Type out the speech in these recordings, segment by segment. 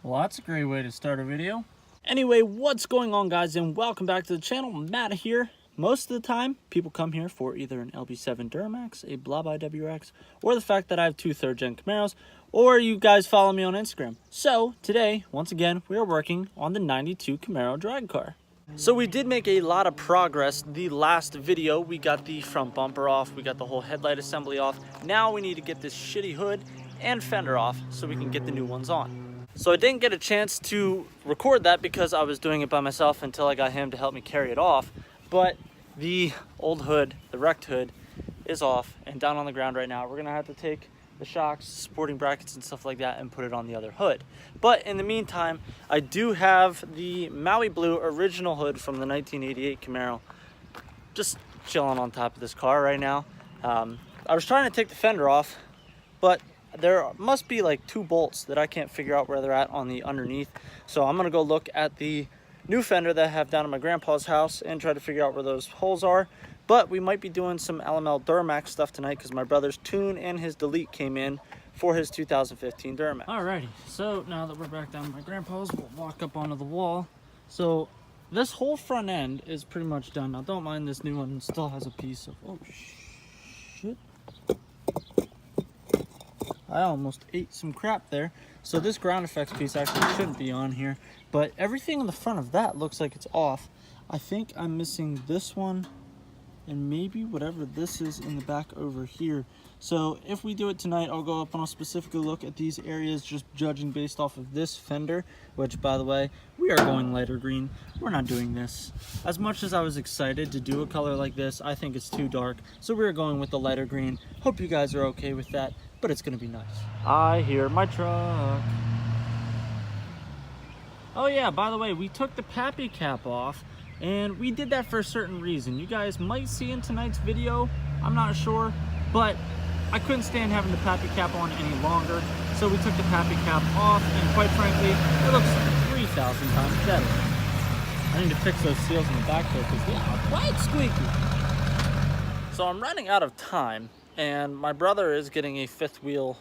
Well, that's a great way to start a video. Anyway, what's going on, guys, and welcome back to the channel. Matt here. Most of the time, people come here for either an LB7 Duramax, a Blob WRX, or the fact that I have two third-gen Camaros, or you guys follow me on Instagram. So, today, once again, we are working on the 92 Camaro drag car. So we did make a lot of progress. The last video, we got the front bumper off, we got the whole headlight assembly off. Now we need to get this shitty hood and fender off so we can get the new ones on. So I didn't get a chance to record that because I was doing it by myself until I got him to help me carry it off. But the old hood, the wrecked hood, is off and down on the ground right now. We're gonna have to take the shocks, supporting brackets and stuff like that and put it on the other hood. But in the meantime, I do have the Maui Blue original hood from the 1988 Camaro just chilling on top of this car right now. I was trying to take the fender off, but there must be like two bolts that I can't figure out where they're at on the underneath. So I'm gonna go look at the new fender that I have down at my grandpa's house and try to figure out where those holes are. But we might be doing some LML Duramax stuff tonight because my brother's tune and his delete came in for his 2015 Duramax. Alrighty, so now that we're back down at my grandpa's, we'll walk up onto the wall. So this whole front end is pretty much done. Now don't mind this new one, still has a piece of, oh shit. I almost ate some crap there. So this ground effects piece actually shouldn't be on here, but everything in the front of that looks like it's off. I think I'm missing this one and maybe whatever this is in the back over here. So if we do it tonight, I'll go up and I'll specifically look at these areas, just judging based off of this fender, which, by the way, we are going lighter green. We're not doing this. As much as I was excited to do a color like this, I think it's too dark. So we're going with the lighter green. Hope you guys are okay with that, but it's gonna be nice. I hear my truck. Oh yeah, by the way, we took the pappy cap off, and we did that for a certain reason. You guys might see in tonight's video, I'm not sure, but I couldn't stand having the pappy cap on any longer, so we took the pappy cap off, and quite frankly, it looks 3,000 times better. I need to fix those seals in the back there because they are quite squeaky. So I'm running out of time, and my brother is getting a fifth wheel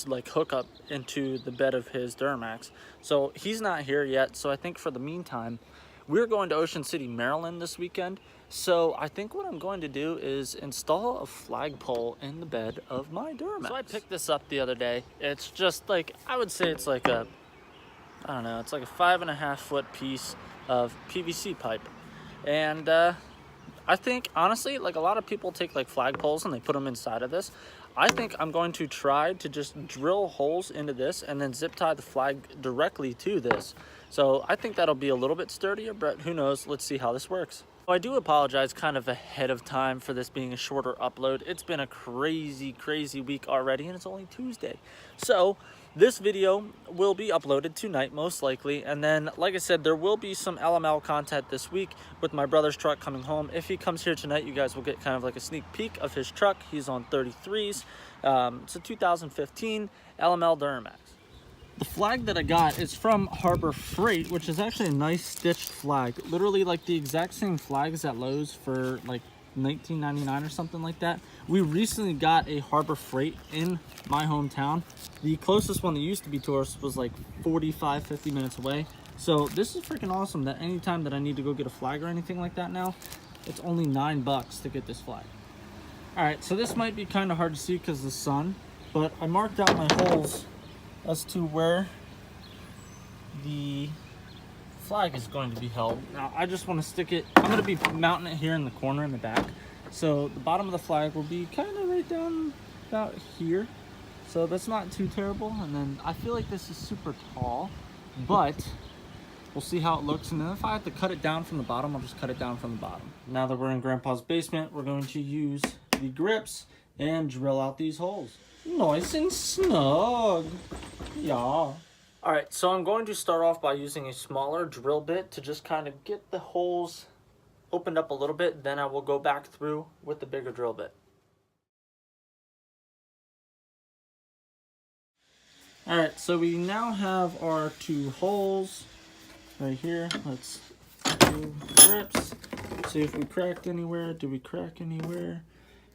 like hookup into the bed of his Duramax. So he's not here yet, so I think for the meantime, we're going to Ocean City, Maryland this weekend. So I think what I'm going to do is install a flagpole in the bed of my Duramax. So I picked this up the other day. It's just like, I would say it's like a, I don't know, it's like a 5.5 foot piece of PVC pipe. And I think, honestly, like a lot of people take like flagpoles and they put them inside of this. I think I'm going to try to just drill holes into this and then zip tie the flag directly to this. So I think that'll be a little bit sturdier, but who knows? Let's see how this works. I do apologize kind of ahead of time for this being a shorter upload. It's been a crazy week already, and it's only Tuesday. So this video will be uploaded tonight, most likely. And then, like I said, there will be some LML content this week with my brother's truck coming home. If he comes here tonight, you guys will get kind of like a sneak peek of his truck. He's on 33s. It's a 2015 LML Duramax. The flag that I got is from Harbor Freight, which is actually a nice stitched flag. Literally like the exact same flags at Lowe's for like $19.99 or something like that. We recently got a Harbor Freight in my hometown. The closest one that used to be to us was like 45-50 minutes away. So this is freaking awesome that anytime that I need to go get a flag or anything like that now, it's only $9 to get this flag. All right, so this might be kind of hard to see because of the sun, but I marked out my holes as to where the flag is going to be held. Now I just want to stick it, I'm going to be mounting it here in the corner in the back. So the bottom of the flag will be kind of right down about here. So that's not too terrible. And then I feel like this is super tall, but we'll see how it looks. And then if I have to cut it down from the bottom, I'll just cut it down from the bottom. Now that we're in Grandpa's basement, we're going to use the grips and drill out these holes. Nice and snug. Yeah. All right, so I'm going to start off by using a smaller drill bit to just kind of get the holes opened up a little bit. Then I will go back through with the bigger drill bit. All right, so we now have our two holes right here. Let's do grips. See if we cracked anywhere. Do we crack anywhere?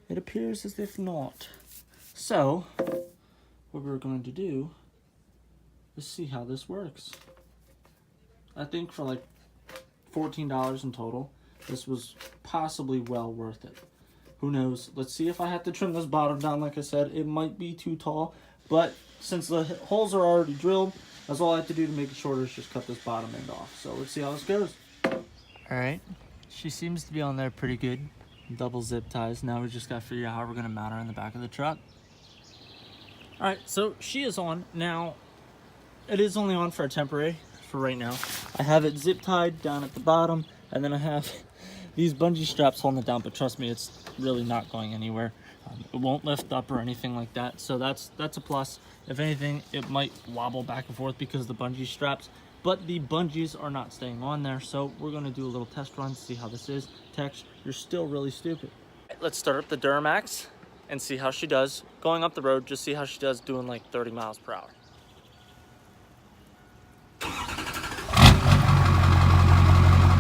It appears as if not. So what we're going to do let's see how this works. I think for like $14 in total, this was possibly well worth it. Who knows? Let's see if I have to trim this bottom down. Like I said, it might be too tall, but since the holes are already drilled, that's all I have to do to make it shorter is just cut this bottom end off. So let's see how this goes. All right, she seems to be on there pretty good. Double zip ties. Now we just got to figure out how we're going to mount her in the back of the truck. All right, so she is on. Now, it is only on for a temporary, for right now. I have it zip tied down at the bottom, and then I have these bungee straps holding it down, but trust me, it's really not going anywhere. It won't lift up or anything like that, so that's a plus. If anything, it might wobble back and forth because of the bungee straps, but the bungees are not staying on there, so we're going to do a little test run to see how this is. Tex, you're still really stupid. Let's start up the Duramax and see how she does. Going up the road, just see how she does doing like 30 miles per hour.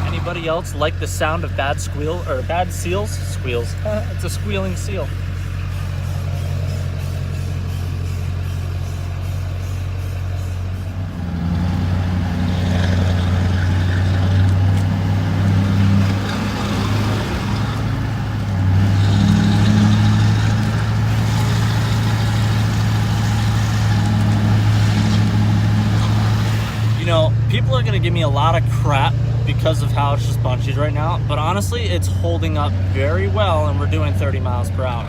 Anybody else like the sound of bad seals? Squeals. It's a squealing seal. You know, people are gonna give me a lot of crap because of how it's just bungeed right now, but honestly, it's holding up very well, and we're doing 30 miles per hour.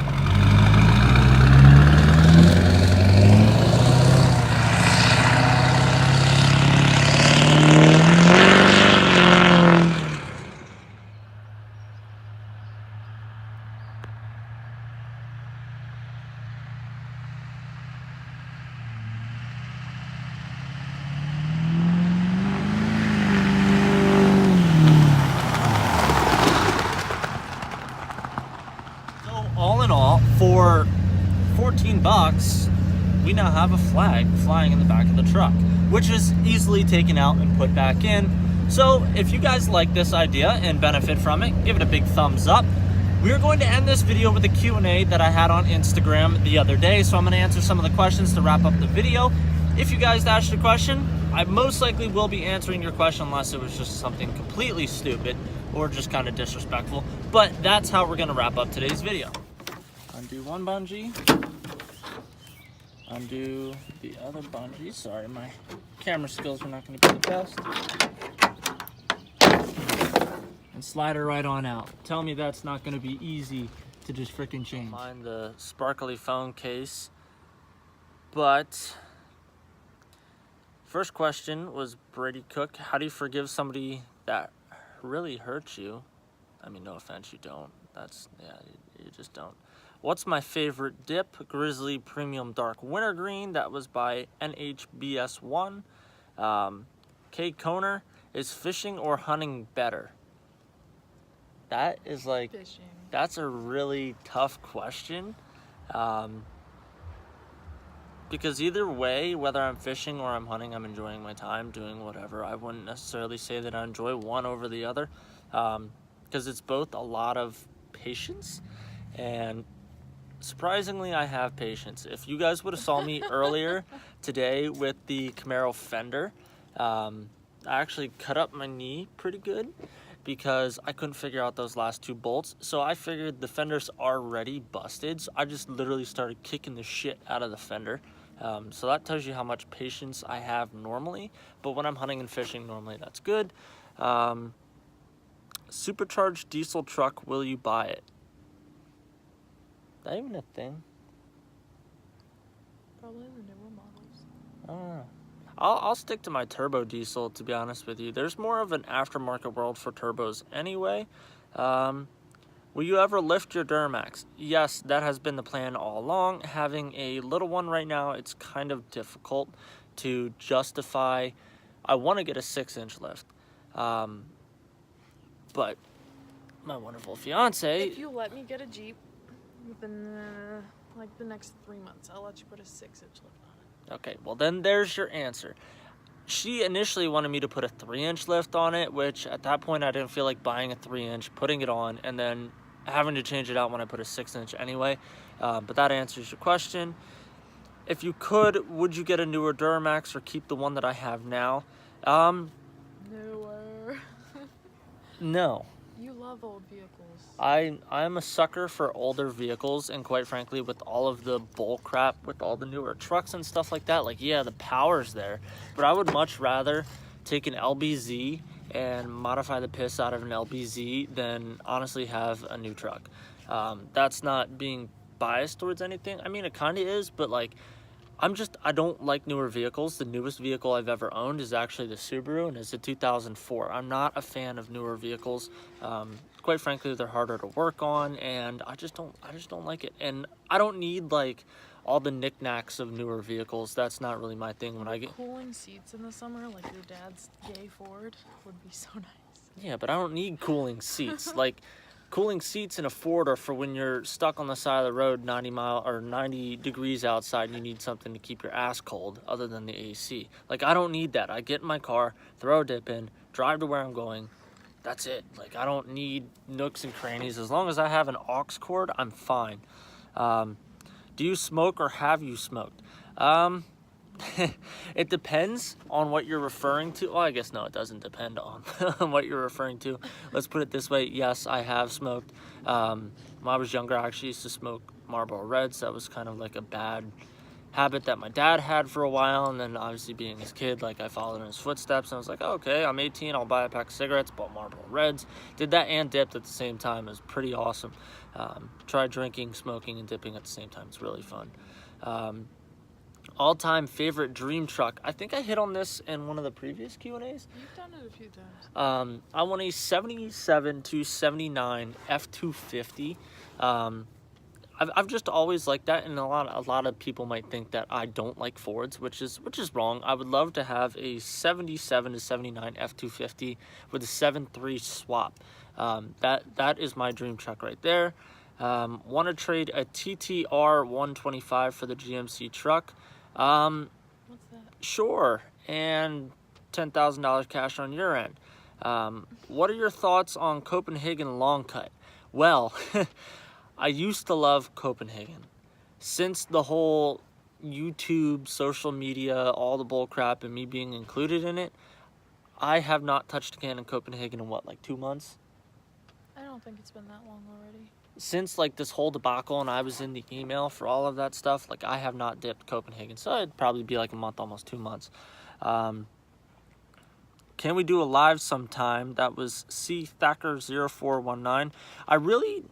All in all, for 14 bucks, we now have a flag flying in the back of the truck, which is easily taken out and put back in. So if you guys like this idea and benefit from it, give it a big thumbs up. We're going to end this video with a Q&A that I had on Instagram the other day, so I'm going to answer some of the questions to wrap up the video. If you guys asked a question, I most likely will be answering your question unless it was just something completely stupid or just kind of disrespectful, but that's how we're going to wrap up today's video. Undo one bungee, undo the other bungee. Sorry, my camera skills are not going to be the best. And slide her right on out. Tell me that's not going to be easy to just freaking change. Find the sparkly phone case. But first question was Brady Cook. How do you forgive somebody that really hurts you? I mean, no offense, you don't. You just don't. What's my favorite dip? Grizzly Premium Dark Wintergreen. That was by NHBS1. K. Koner. Is fishing or hunting better? That is like... Fishing. That's a really tough question. Because either way, whether I'm fishing or I'm hunting, I'm enjoying my time, doing whatever. I wouldn't necessarily say that I enjoy one over the other. Because it's both a lot of patience, and surprisingly, I have patience. If you guys would have saw me earlier today with the Camaro fender, I actually cut up my knee pretty good because I couldn't figure out those last two bolts. So I figured the fender's already busted. So I just literally started kicking the shit out of the fender. So that tells you how much patience I have normally. But when I'm hunting and fishing, normally that's good. Supercharged diesel truck, will you buy it? Is that even a thing? Probably the newer models. I don't know. I'll stick to my turbo diesel, to be honest with you. There's more of an aftermarket world for turbos anyway. Will you ever lift your Duramax? Yes, that has been the plan all along. Having a little one right now, it's kind of difficult to justify. I want to get a 6-inch lift. But my wonderful fiance... If you let me get a Jeep within like the next 3 months, I'll let you put a 6-inch lift on it. Okay, well then there's your answer. She initially wanted me to put a 3-inch lift on it, which at that point I didn't feel like buying a 3-inch, putting it on, and then having to change it out when I put a 6-inch anyway. But that answers your question. If you could, would you get a newer Duramax or keep the one that I have now? Newer. No. You love old vehicles. I'm a sucker for older vehicles, and quite frankly, with all of the bull crap, with all the newer trucks and stuff like that, like, yeah, the power's there, but I would much rather take an LBZ and modify the piss out of an LBZ than honestly have a new truck. That's not being biased towards anything. I mean, it kind of is, but like, I don't like newer vehicles. The newest vehicle I've ever owned is actually the Subaru, and it's a 2004. I'm not a fan of newer vehicles. Quite frankly, they're harder to work on, and I just don't like it. And I don't need like all the knickknacks of newer vehicles. That's not really my thing. When I get cooling seats in the summer, like your dad's gay Ford, would be so nice. Yeah, but I don't need cooling seats. Like, cooling seats in a Ford are for when you're stuck on the side of the road 90 degrees outside and you need something to keep your ass cold other than the AC. Like, I don't need that. I get in my car, throw a dip in, drive to where I'm going. That's it. Like, I don't need nooks and crannies. As long as I have an aux cord, I'm fine. Do you smoke or have you smoked? It depends on what you're referring to. Well, I guess no, it doesn't depend on what you're referring to. Let's put it this way. Yes, I have smoked. When I was younger, I actually used to smoke Marlboro Reds. That was kind of like a bad habit that my dad had for a while. And then obviously being his kid, like I followed in his footsteps. And I was like, oh, okay, I'm 18. I'll buy a pack of cigarettes. Bought Marlboro Reds. Did that and dipped at the same time. It was pretty awesome. Tried drinking, smoking, and dipping at the same time. It's really fun. All-time favorite dream truck. I think I hit on this in one of the previous Q&As. You've done it a few times. I want a 77 to 79 F250. I've just always liked that, and a lot of people might think that I don't like Fords, which is wrong. I would love to have a 77 to 79 F250 with a 7.3 swap. That is my dream truck right there. Want to trade a TTR 125 for the GMC truck. What's that? Sure, and $10,000 cash on your end. What are your thoughts on Copenhagen long cut? Well, I used to love Copenhagen. Since the whole YouTube, social media, all the bull crap, and me being included in it, I have not touched a can in Copenhagen in what, like 2 months? I don't think it's been that long already. Since like this whole debacle and I was in the email for all of that stuff, like I have not dipped Copenhagen. So it'd probably be like a month, almost 2 months. Can we do a live sometime? That was C Thacker 0419. I really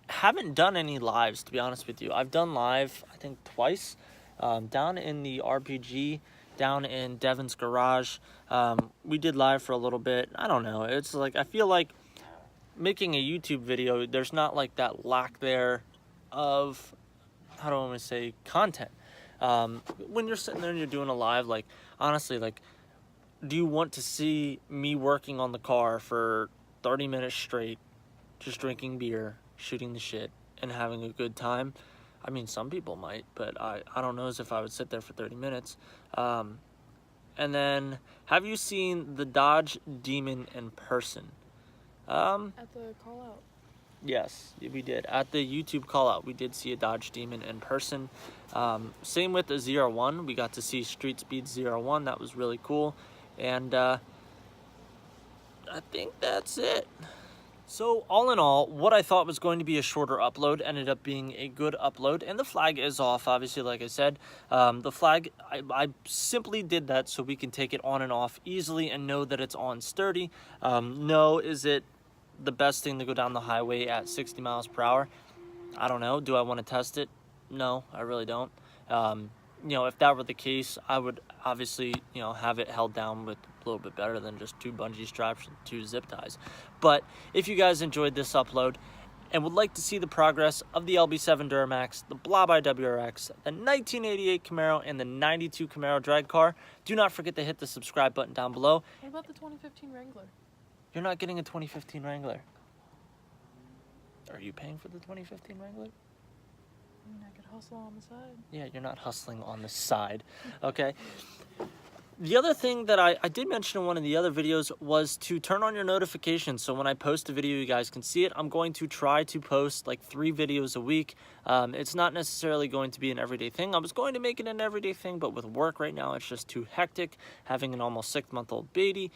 haven't done any lives, to be honest with you. I've done live, I think twice, down in the RPG, down in Devin's garage. We did live for a little bit. I don't know. It's like, I feel like making a YouTube video, there's not like that lack there of, how do I want to say, content. When you're sitting there and you're doing a live, like, honestly, like, do you want to see me working on the car for 30 minutes straight, just drinking beer, shooting the shit, and having a good time? I mean, some people might, but I don't know as if I would sit there for 30 minutes. And then, have you seen the Dodge Demon in person? At the call out. Yes, we did. At the YouTube call out, we did see a Dodge Demon in person. Same with the ZR1. We got to see Street Speed ZR1. That was really cool. And I think that's it. So all in all, what I thought was going to be a shorter upload ended up being a good upload, and the flag is off, obviously, like I said. The flag, I simply did that so we can take it on and off easily and know that it's on sturdy. No, is it the best thing to go down the highway at 60 miles per hour? I don't know. Do I want to test it? No, I really don't. You know, if that were the case, I would obviously, you know, have it held down with a little bit better than just 2 bungee straps and 2 zip ties. But if you guys enjoyed this upload and would like to see the progress of the LB7 Duramax, the Blob WRX, the 1988 Camaro, and the 92 Camaro drag car, do not forget to hit the subscribe button down below. What about the 2015 Wrangler? You're not getting a 2015 Wrangler. Are you paying for the 2015 Wrangler? I mean, I could hustle on the side. Yeah, you're not hustling on the side, okay? The other thing that I did mention in one of the other videos was to turn on your notifications. So when I post a video, you guys can see it. I'm going to try to post like 3 videos a week. It's not necessarily going to be an everyday thing. I was going to make it an everyday thing, but with work right now, it's just too hectic. Having an almost 6-month-old baby,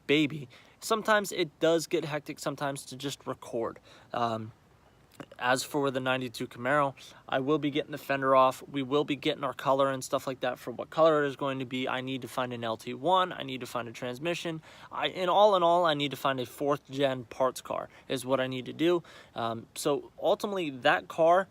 baby. Sometimes it does get hectic sometimes to just record. As for the 92 Camaro, I will be getting the fender off. We will be getting our color and stuff like that for what color it is going to be. I need to find an LT1. I need to find a transmission. In all, I need to find a 4th gen parts car is what I need to do. So ultimately, that car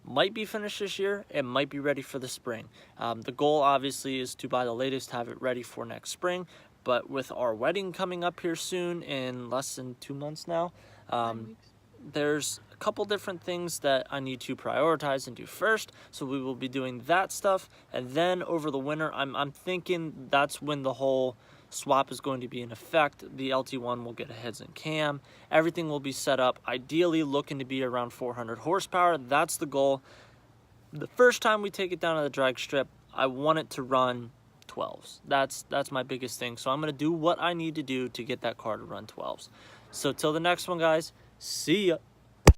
might be finished this year. It might be ready for the spring. The goal, obviously, is to buy the latest, have it ready for next spring. But with our wedding coming up here soon in less than 2 months now, 9 weeks. there's a couple different things that I need to prioritize and do first. So we will be doing that stuff. And then over the winter, I'm thinking that's when the whole swap is going to be in effect. The LT1 will get a heads and cam. Everything will be set up. Ideally looking to be around 400 horsepower. That's the goal. The first time we take it down to the drag strip, I want it to run 12s. That's my biggest thing. So I'm going to do what I need to do to get that car to run 12s. So till the next one, guys. See ya.